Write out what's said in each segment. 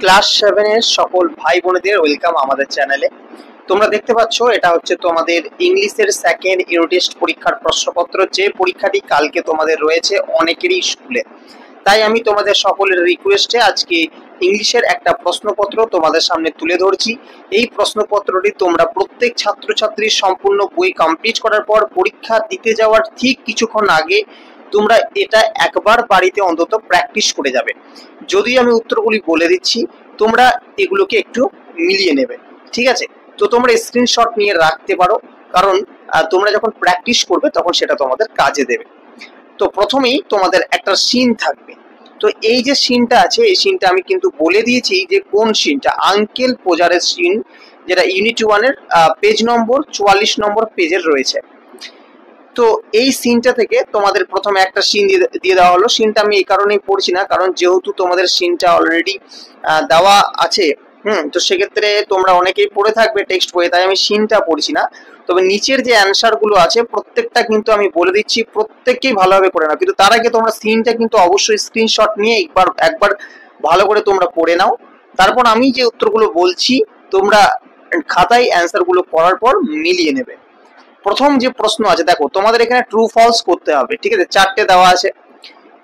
Class 7 এর সকল ভাই বোনেদের ওয়েলকাম আমাদের চ্যানেলে। তোমরা দেখতে পাচ্ছ এটা হচ্ছে তোমাদের ইংলিশের সেকেন্ড ইউনিট টেস্ট পরীক্ষার প্রশ্নপত্র, যে পরীক্ষাটি কালকে তোমাদের রয়েছে অনেকেরই স্কুলে। তাই আমি তোমাদের সকলের রিকোয়েস্টে আজকে ইংলিশের একটা প্রশ্নপত্র তোমাদের সামনে তুলে ধরছি। এই প্রশ্নপত্রটি তোমরা প্রত্যেক ছাত্রছাত্রী সম্পূর্ণ বই কমপ্লিট করার পর পরীক্ষা দিতে যাওয়ার ঠিক কিছুক্ষণ আগে তোমরা এটা একবার বাড়িতে অন্তত প্র্যাকটিস করে যাবে। যদি আমি উত্তরগুলি বলে দিচ্ছি, তোমরা এগুলোকে একটু মিলিয়ে নেবে, ঠিক আছে? তো তোমরা স্ক্রিনশট নিয়ে রাখতে পারো, কারণ তোমরা যখন প্র্যাকটিস করবে তখন সেটা তোমাদের কাজে দেবে। তো প্রথমেই তোমাদের একটা সিন থাকবে। তো এই যে সিনটা আছে, এই সিনটা আমি কিন্তু বলে দিয়েছি যে কোন সিনটা, আঙ্কেল পোজারের সিন, যেটা ইউনিট 1 এর পেজ নম্বর 44 নম্বর পেজের রয়েছে। তো এই সিনটা থেকে তোমাদের প্রথমে একটা সিন দিয়ে দেওয়া হলো। সিনটা আমি এই কারণেই পড়ছি না, কারণ যেহেতু তোমাদের সিনটা অলরেডি দেওয়া আছে, তো সেক্ষেত্রে তোমরা অনেকেই পড়ে থাকবে টেক্সট বইয়ে, তাই আমি সিনটা পড়ছি না। তবে নিচের যে অ্যান্সার গুলো আছে প্রত্যেকটা কিন্তু আমি বলে দিচ্ছি, প্রত্যেককেই ভালোভাবে করে নাও। কিন্তু তার আগে তোমরা সিনটা কিন্তু অবশ্যই স্ক্রিনশট নিয়ে একবার ভালো করে তোমরা পড়ে নাও। তারপর আমি যে উত্তরগুলো বলছি তোমরা খাতায় অ্যান্সার গুলো পড়ার পর মিলিয়ে নেবে। প্রথম যে প্রশ্ন আছে, দেখো তোমাদের এখানে ট্রু ফলস করতে হবে, ঠিক আছে? চারটে দেওয়া আছে।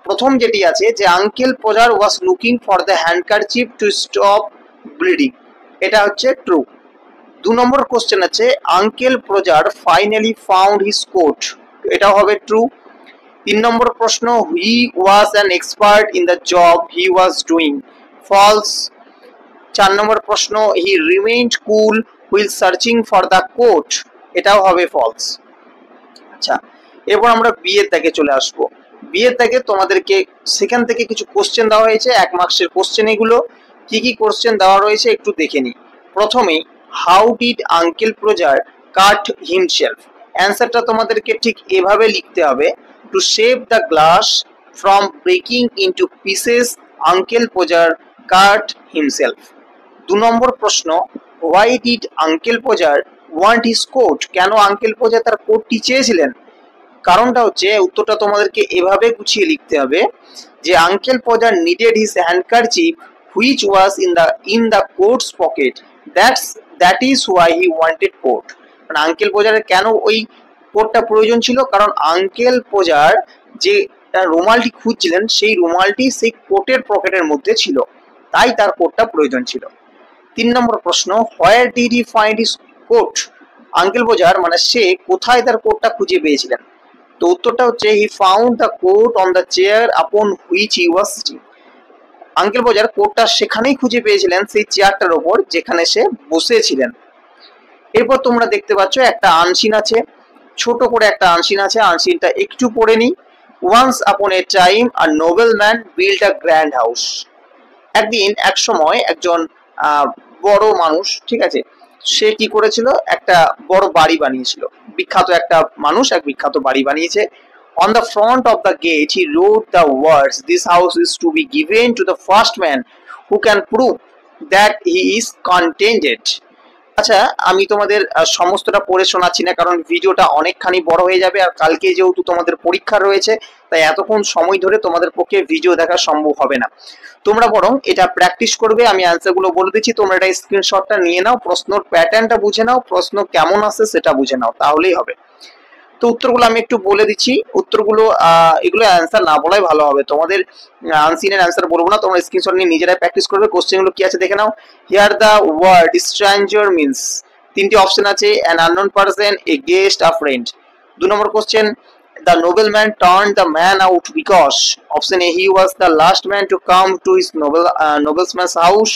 প্রথম যেটি আছে যে uncle Podger was looking for the handkerchief to stop bleeding, এটা হচ্ছে ট্রু। 2 নম্বর কোশ্চেন আছে uncle Podger finally found his coat, এটাও হবে ট্রু। 3 নম্বর প্রশ্ন he was an expert in the job he was doing, false. 4 নম্বর প্রশ্ন he remained cool while searching for the coat, এটাও হবে ফলস। আচ্ছা, এরপর আমরা বি এর দাগে চলে আসবো। বি এর দাগে তোমাদেরকে সেখান থেকে কিছু কোশ্চেন দেওয়া হয়েছে, 1 মার্কসের কোশ্চেন। এগুলো কি কি কোশ্চেন দেওয়া রয়েছে একটু দেখে নিই। প্রথমেই how did uncle Podger cut himself, অ্যান্সারটা তোমাদেরকে ঠিক এভাবে লিখতে হবে, to save the glass from breaking into pieces uncle Podger cut himself. 2 number প্রশ্ন why did uncle Podger want his coat, কেন আঙ্কেল পোজার তার কোটটি চেয়েছিলেন? কারণটা হচ্ছে, উত্তরটা তোমাদেরকে এভাবে গুছিয়ে লিখতে হবে যে uncle Podger needed his handkerchief which was in the coat's pocket, that is why he wanted coat. মানে আঙ্কেল পোজারের কেন ওই কোটটা প্রয়োজন ছিল, কারণ আঙ্কেল পোজার যে রুমালটি খুঁজছিলেন সেই রুমালটি সেই কোটের পকেটের মধ্যে ছিল, তাই তার কোটটা প্রয়োজন ছিল। 3 নম্বর প্রশ্ন where did he find his coat, uncle Podger মানে সে কোথায় তার কোটটা খুঁজে পেয়েছিলেন? তো উত্তরটা হচ্ছে he found the coat on the chair upon which he was sitting, uncle Podger কোটটা সেখানেই খুঁজে পেয়েছিলেন, সেই চেয়ারটার উপর যেখানে সে বসেছিলেন। এরপর তোমরা দেখতে পাচ্ছ একটা আনসিন আছে, ছোট করে একটা আনসিন আছে, আনসিনটা একটু পড়ে নি। Once upon a time a noble man build a grand house, একদিন এক সময় একজন বড় মানুষ, ঠিক আছে, সে কি করেছিল, একটা বড় বাড়ি বানিয়েছিল। বিখ্যাত একটা মানুষ এক বিখ্যাত বাড়ি বানিয়েছে। On the front of the gate he wrote the words this house is to be given to the first man who can prove that he is contented. আচ্ছা, আমি তোমাদের সমস্তটা পড়ে শোনাচ্ছি না, কারণ ভিডিওটা অনেকখানি বড় হয়ে যাবে, আর কালকে যেহেতু তোমাদের পরীক্ষা রয়েছে তাই এতক্ষণ সময় ধরে তোমাদের পক্ষে ভিডিও দেখা সম্ভব হবে না। তোমরা বরং এটা প্র্যাকটিস করবে, আমি অ্যান্সারগুলো বলে দিচ্ছি, তোমরা এটা স্ক্রিনশটটা নিয়ে নাও, প্রশ্নের প্যাটার্নটা বুঝে নাও, প্রশ্ন কেমন আসে সেটা বুঝে নাও, তাহলেই হবে। তো উত্তরগুলো আমি একটু বলে দিচ্ছি, উত্তরগুলো এগুলো অ্যান্সার না বলাই ভালো হবে, তোমাদের আনসিনের অ্যান্সার বলবো না, তোমরা স্ক্রিনশট নিয়ে নিজেরাই প্র্যাকটিস করবে। কোশ্চেনগুলো কি আছে দেখে নাও। Here the word stranger means, 3টি অপশন আছে, an unknown person, a guest, a friend. 2 নম্বর question the nobleman turned the man out because option A he was the last man to come to his nobleman's house,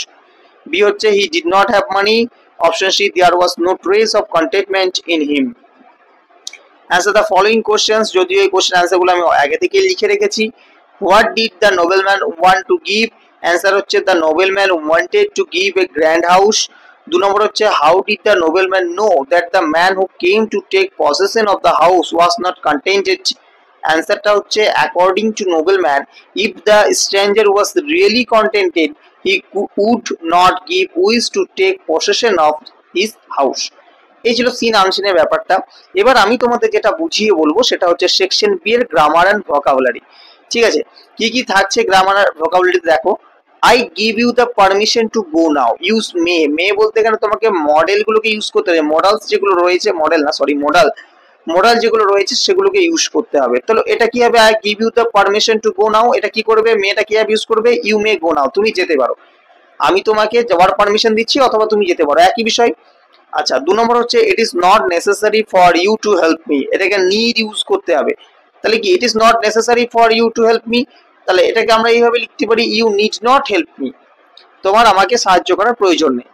B হচ্ছে he did not have money, option C there was no trace of contentment in him. Answer the following questions, যদিও এই question answer গুলো আমি আগে থেকে লিখে রেখেছি। What did the nobleman want to give, answer হচ্ছে the nobleman wanted to give a grand house। 2 নম্বর হচ্ছে how did the nobleman know that the man who came to take possession of the house was not contented, অ্যান্সারটা হচ্ছে according to nobleman if the stranger was really contented he would not give wish to take possession of his house। এই ছিল scene আনসিনের ব্যাপারটা। এবার আমি তোমাদের যেটা বুঝিয়ে বলবো সেটা হচ্ছে সেকশন বি এর গ্রামার এন্ড ভোকাবুলারি। ঠিক আছে, কি কি থাকছে গ্রামার আর ভোকাবুলারি দেখো। I give you the permission to go now, use may, may বলতে গেলে তোমাকে মডেলগুলোকে ইউজ করতে হবে, মডেলস যেগুলো রয়েছে, মডেল না সরি মডেল, মডেল যেগুলো রয়েছে সেগুলোকে ইউজ করতে হবে। তাহলে এটা কি হবে, I give you the permission to go now, এটা কি করবে, মেটা কি ইউজ করবে, ইউ মে গো নাও, তুমি যেতে পারো, আমি তোমাকে যাওয়ার পারমিশন দিচ্ছি অথবা তুমি যেতে পারো, একই বিষয়। আচ্ছা 2 নম্বর হচ্ছে it is not necessary for you to help me, এটাকে নিড ইউজ করতে হবে। তাহলে কি it is not necessary for you to help me, তাহলে এটাকে আমরা এইভাবে লিখতে পারি you need not help me, তোমার আমাকে সাহায্য করার প্রয়োজন নেই।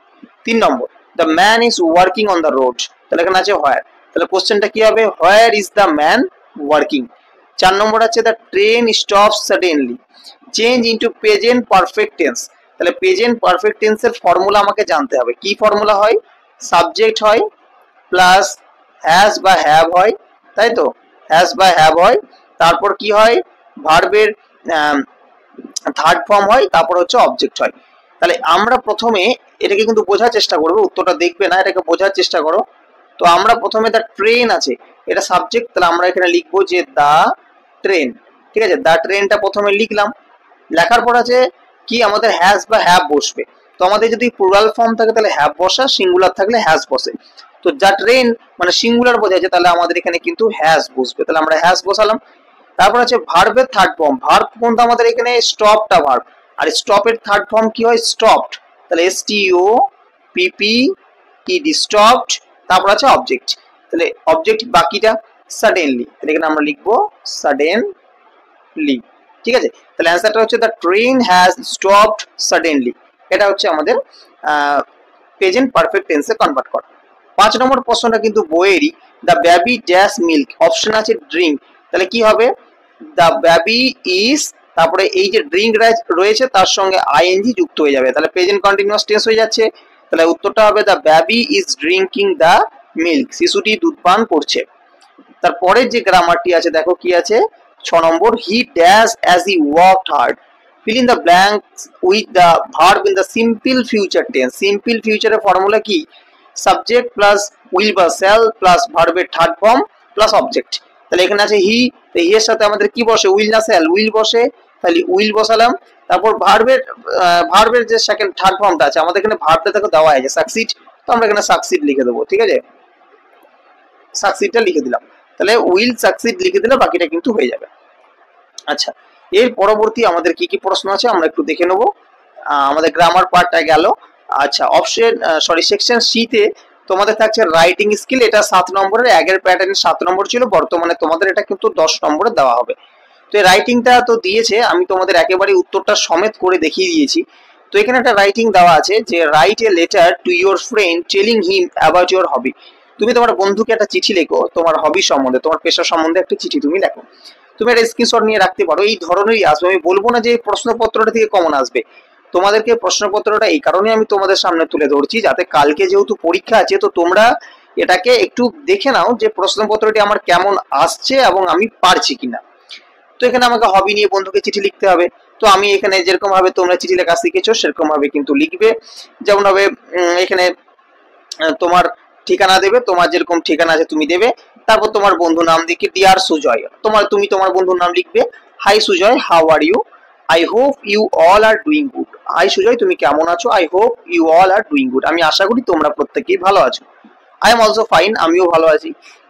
3 নম্বর the man is working on the road, তাহলে এখানে আছে হোয়ার, তাহলে কোশ্চেনটা কি হবে, where is the man working. 4 নম্বর আছে the train stops suddenly, change into present perfect tense, তাহলে প্রেজেন্ট পারফেক্ট টেন্সের ফর্মুলা আমাকে জানতে হবে, কি ফর্মুলা হয়, সাবজেক্ট হয় প্লাস হ্যাজ বা হ্যাভ হয়, তাই তো, হ্যাজ বা হ্যাভ হয়, তারপর কি হয়, ভার্বের থার্ড ফর্ম হয়, তারপর হচ্ছে অবজেক্ট হয়। তাহলে আমরা প্রথমে এটাকে কিন্তু বোঝার চেষ্টা করবো, উত্তরটা দেখবে না, এটাকে বোঝার চেষ্টা করো। তো আমরা প্রথমে দ্য ট্রেন আছে, এটা সাবজেক্ট, তাহলে আমরা এখানে লিখবো যে দা ট্রেন, ঠিক আছে, দা ট্রেনটা প্রথমে লিখলাম, লেখার পর আছে কি আমাদের হ্যাজ বা হ্যাভ বসবে, তো আমাদের যদি প্লুরাল ফর্ম থাকে তাহলে হ্যাভ বসা, সিঙ্গুলার থাকলে হ্যাজ বসে, তো দা ট্রেন মানে সিঙ্গুলার বোঝাচ্ছে, তাহলে আমাদের এখানে কিন্তু হ্যাজ বসবে, তাহলে আমরা হ্যাজ বসালাম। তারপর আছে ভার্বের থার্ড ফর্ম, ভার্ব কোনটা আমাদের এখানে স্টপটা ভার্ব, আর স্টপের থার্ড ফর্ম কি হয়, স্টপড, তাহলে S T O P P E D, stopped, তারপর আছে অবজেক্ট, তাহলে অবজেক্ট বাকিটা সাডেনলি, তাহলে এখানে আমরা লিখবো সাডেনলি, ঠিক আছে। তাহলে অ্যান্সারটা হচ্ছে the train has stopped suddenly, এটা হচ্ছে আমাদের প্রেজেন্ট পারফেক্ট টেন্সে কনভার্ট করা। 5 নম্বর প্রশ্নটা কিন্তু বইয়েরই, the baby dash milk, option আছে ড্রিঙ্ক, তাহলে কি হবে, দ্য বেবি ইজ, তারপরে এই যে ড্রিঙ্ক রয়েছে তার সঙ্গে আইএনজি যুক্ত হয়ে যাবে, তাহলে প্রেজেন্ট কন্টিনিউয়াস টেন্স হয়ে যাচ্ছে, তাহলে উত্তরটা হবে the baby is drinking the milk, শিশুটি দুধ পান করছে। তারপরে যে গ্রামারটি আছে দেখো কি আছে, 6 number he dash as he worked hard, fill in the blanks with the verb in the simple future tense, simple future এর ফর্মুলা কি, সাবজেক্ট প্লাস উইল বা শ্যাল প্লাস ভার্বের থার্ড ফর্ম প্লাস অবজেক্ট, তাহলে এখানে আছে হি, তো হি এর সাথে আমাদের কি বসে, উইল না শ্যাল, উইল বসে, তাহলে উইল বসালাম, তারপর ভার্বের যে সেকেন্ড থার্ড ফর্মটা আছে আমাদের এখানে ভার্বটা দেখো দেওয়া আছে সাকসিড, তো আমরা এখানে সাকসিড লিখে দেবো, ঠিক আছে, সাকসিডটা লিখে দিলাম, তাহলে উইল সাকসিড লিখে দিলে বাকিটা কিন্তু হয়ে যাবে। আচ্ছা এর পরবর্তী আমাদের কি কি প্রশ্ন আছে আমরা একটু দেখে নেব, আমাদের গ্রামার পার্টটা গেল। আচ্ছা অপশন সরি সেকশন সি তে তোমাদের থাকছে রাইটিং স্কিল, এটা 7 নম্বরের, আগের প্যাটার্নে 7 নম্বর ছিল, বর্তমানে তোমাদের এটা কিন্তু 10 নম্বরে দেওয়া হবে। তো এই রাইটিংটা তো দিয়েছে, আমি তোমাদের একেবারে উত্তরটা সমেত করে দেখিয়ে দিয়েছি। তো এখানে একটা রাইটিং দেওয়া আছে যে write a letter to your friend telling him about your hobby, তুমি তোমার বন্ধুকে একটা চিঠি লেখো, তোমার হবি সম্বন্ধে, তোমার পেশা সম্বন্ধে একটা চিঠি তুমি লেখো, তুমি একটা স্ক্রিনশট নিয়ে রাখতে পারো, এই ধরনেরই আসবে, আমি বলবো না যে প্রশ্নপত্রটা থেকে কমন আসবে, তোমাদেরকে প্রশ্নপত্রটা এই কারণে আমি তোমাদের সামনে তুলে ধরছি যাতে কালকে যেহেতু পরীক্ষা আছে তো তোমরা এটাকে একটু দেখে নাও যে প্রশ্নপত্রটি আমার কেমন আসছে এবং আমি পারছি কিনা। তো এখানে আমাকে হবি নিয়ে বন্ধুকে চিঠি লিখতে হবে, তো আমি এখানে যেরকম ভাবে তোমরা চিঠি লেখা শিখেছো সেরকম ভাবে কিন্তু লিখবে, যেমন ভাবে এখানে তোমার ঠিকানা দেবে, তোমার যেরকম ঠিকানা আছে তুমি দেবে, তারপর তোমার বন্ধু নাম লিখে ডিয়ার সুজয়, তুমি তোমার বন্ধুর নাম লিখবে, hi Sujoy how are you, I hope you all are doing good, hi Sujoy তুমি কেমন আছো, I hope you all are doing good, আমি আশা করি তোমরা প্রত্যেকেই ভালো আছো, আই এম অলসো ফাইন, আমিও ভালো আছি,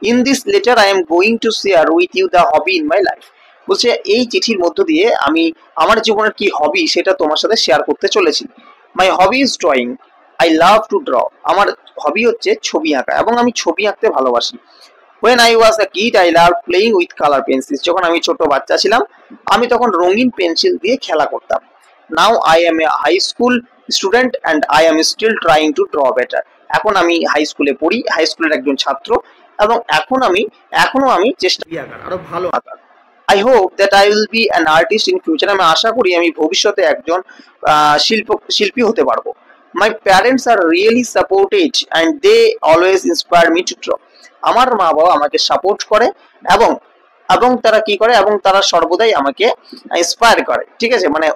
in this letter I am going to share with you the hobby in my life, বলছে এই চিঠির মধ্য দিয়ে আমি আমার জীবনের কি হবি সেটা তোমার সাথে শেয়ার করতে চলেছি, my hobby is drawing, I love to draw, আমার হবি হচ্ছে ছবি আঁকা এবং আমি ছবি আঁকতে ভালোবাসি, when I was a kid I loved playing with color pencils, যখন আমি ছোট বাচ্চা ছিলাম আমি তখন রঙিন পেন্সিল দিয়ে খেলা করতাম, now I am a high school student and I am still trying to draw better, এখন আমি হাই স্কুলে পড়ি, হাই স্কুলের একজন ছাত্র এবং এখনো আমি চেষ্টা করি আঁকার, আরো ভালো আঁকার, I hope that I will be an artist in future, আমি আশা করি আমি ভবিষ্যতে একজন শিল্পী হতে পারবো, my parents are really supportive and they always inspire me to draw, আমার মা বাবা আমাকে সাপোর্ট করে এবং তারা কি করে এবং তারা সর্বদাই আমাকে ইন্সপায়ার করে, ঠিক আছে, মানে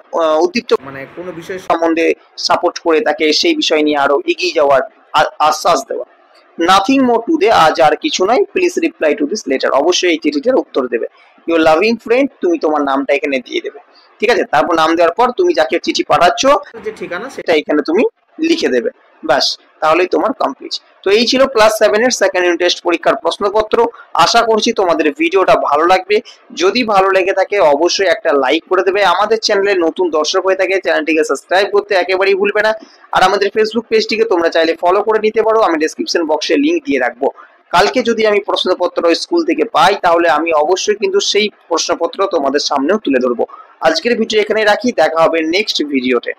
উদ্দীপ্ত, মানে কোনো বিষয় সম্বন্ধে সাপোর্ট করে তাকে সেই বিষয় নিয়ে আরো এগিয়ে যাওয়ার আশ্বাস দেওয়া, নাথিং মোর টুডে, আজ আর কিছু নয়, please reply to this letter, অবশ্যই এই চিঠিটার উত্তর দেবে, ইউর লাভিং ফ্রেন্ড, তুমি তোমার নামটা এখানে দিয়ে দেবে। ঠিক আছে, তারপর নাম দেওয়ার পর তুমি যাকে চিঠি পাঠাচ্ছ যে ঠিকানা সেটা এখানে তুমি লিখে দেবে, ব্যাস, তাহলেই তোমার কমপ্লিট। তো এই ছিল ক্লাস 7 এর সেকেন্ড ইউনিট টেস্ট পরীক্ষার প্রশ্নপত্র। আশা করছি তোমাদের ভিডিওটা ভালো লাগবে। যদি ভালো লেগে থাকে অবশ্যই একটা লাইক করে দেবে। আমাদের চ্যানেলে নতুন দর্শক হয়ে থাকে চ্যানেলটিকে সাবস্ক্রাইব করতে একেবারেই ভুলবে না। আর আমাদের ফেসবুক পেজটিকে তোমরা চাইলে ফলো করে নিতে পারো, আমি ডেসক্রিপশন বক্সে লিংক দিয়ে রাখবো। কালকে যদি আমি প্রশ্নপত্র স্কুল থেকে পাই তাহলে আমি অবশ্যই কিন্তু সেই প্রশ্নপত্র তোমাদের সামনেও তুলে ধরবো। আজকের ভিডিও এখানে রাখি, দেখা হবে নেক্সট ভিডিওতে।